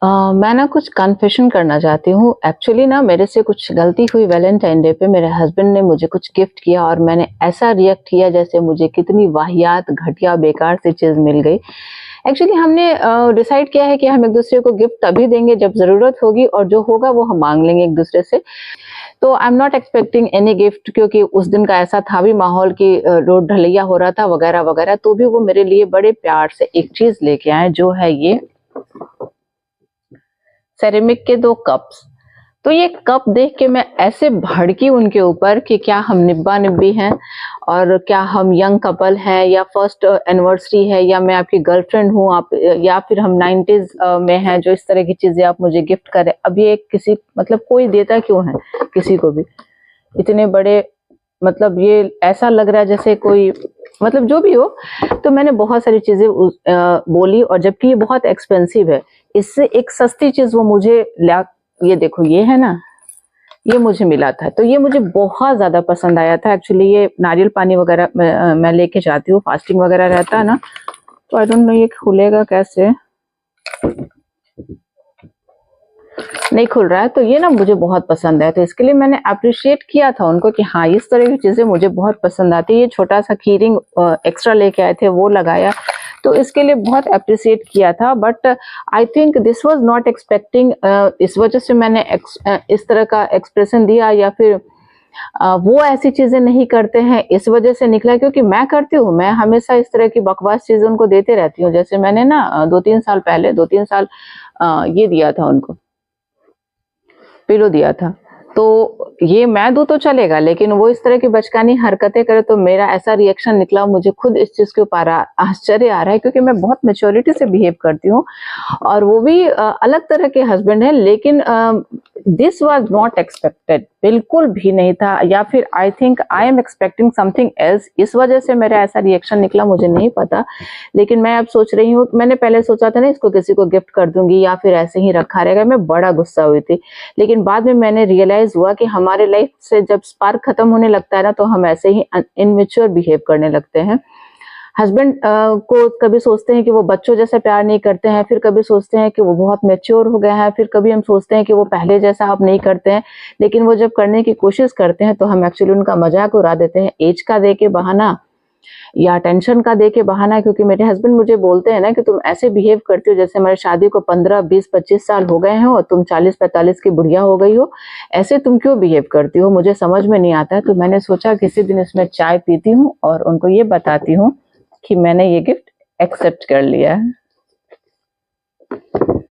मैं ना कुछ कन्फेशन करना चाहती हूँ। एक्चुअली ना मेरे से कुछ गलती हुई वैलेंटाइन डे पे मेरे हस्बैंड ने मुझे कुछ गिफ्ट किया और मैंने ऐसा रिएक्ट किया जैसे मुझे कितनी वाहियात, घटिया, बेकार सी चीज़ मिल गई। एक्चुअली हमने डिसाइड किया है कि हम एक-दूसरे को गिफ्ट तभी देंगे जब ज़रूरत होगी और जो होगा वो हम माँग लेंगे एक-दूसरे से। तो I am not expecting any gift क्योंकि उस दिन का ऐसा था भी माहौल कि रोड ढलैया हो रहा था वगैरह-वगैरह। तो भी वो मेरे लिए बड़े प्यार से एक चीज़ लेके आए जो है ये सेरेमिक के 2 कप्स। तो ये कप देख के मैं ऐसे भड़की उनके ऊपर कि क्या हम निब्बा-निब्बी हैं और क्या हम यंग कपल हैं या फर्स्ट एनिवर्सरी है या मैं आपकी गर्लफ्रेंड हूँ आप या फिर हम 90s में हैं जो इस तरह की चीज़ें आप मुझे गिफ्ट करें। अब ये किसी मतलब कोई देता क्यों है किसी को भी? इतने बड़े मतलब ये ऐसा लग रहा है जैसे कोई मतलब जो भी हो, तो मैंने बहुत सारी चीज़ें बोली और जबकि ये बहुत एक्सपेंसिव है। इससे एक सस्ती चीज़ वो मुझे ला ये देखो ये है ना, ये मुझे मिला था, तो ये मुझे बहुत ज़्यादा पसंद आया था। एक्चुअली ये नारियल पानी वगैरह मैं लेके जाती हूँ, फास्टिंग वगैरह रहता है ना, तो आई डोंट नो ये खुलेगा कैसे? नहीं खुल रहा है, तो ये ना मुझे बहुत पसंद है, तो इसके लिए मैंने एप्रिशिएट किया था उनको कि हाँ, इस तरह की चीज़ें मुझे बहुत पसंद आती है। ये छोटा-सा की रिंग एक्स्ट्रा लेके आए थे, वो लगाया, तो इसके लिए बहुत एप्रिशिएट किया था। But I think this was not expecting इस वजह से मैंने इस तरह का एक्सप्रेशन दिया या फिर वो ऐसी चीज़ें नहीं करते हैं, इस वजह से निकला क्योंकि मैं करती हूँ, मैं हमेशा इस तरह की बकवास चीज़ें उनको देते रहती हूँ। जैसे मैंने ना 2-3 साल पहले 2-3 साल ये दिया था उनको पिलो दिया था। तो ये मैं दूँ तो चलेगा, लेकिन वो इस तरह की बचकानी हरकतें करे तो मेरा ऐसा रिएक्शन निकला मुझे खुद इस चीज़ के ऊपर आश्चर्य आ रहा है क्योंकि मैं बहुत मैच्योरिटी से बिहेव करती हूँ और वो भी अलग तरह के हस्बैंड हैं लेकिन दिस वाज़ नॉट एक्सपेक्टेड बिल्कुल भी नहीं था या फिर I think I am expecting something else इस वजह से मेरा ऐसा रिएक्शन निकला मुझे नहीं पता। लेकिन मैं अब सोच रही हूँ मैंने पहले सोचा था ना इसको किसी को गिफ्ट कर दूँगी या फिर ऐसे ही रखा रहेगा, मैं बड़ा गुस्सा हुई थी। लेकिन बाद में मैंने रियलाइज़ हुआ कि हमारे लाइफ से जब स्पार्क खत्म होने लगता है ना तो हम ऐसे ही इमैच्योर बिहेव करने लगते हैं। हस्बैंड को कभी सोचते हैं कि वो बच्चों जैसा प्यार नहीं करते हैं, फिर कभी सोचते हैं कि वो बहुत मैच्योर हो गए हैं, फिर कभी हम सोचते हैं कि वो पहले जैसा अब नहीं करते हैं। लेकिन वो जब करने की कोशिश करते हैं तो हम एक्चुअली उनका मज़ाक उड़ा देते हैं, ऐज का दे के बहाना या टेंशन का दे के बहाना क्योंकि मेरे हस्बैंड मुझे बोलते हैं ना कि तुम ऐसे बिहेव करती हो जैसे हमारी शादी को 15, 20, 25 साल हो गए हैं और तुम 40-45 की बुढ़िया हो गई हो। ऐसे तुम क्यों बिहेव करती हो? मुझे समझ में नहीं आता है। तो मैंने सोचा किसी दिन इसमें चाय पीती हूँ और उनको ये बताती हूँ कि मैंने ये गिफ्ट एक्सेप्ट कर लिया है।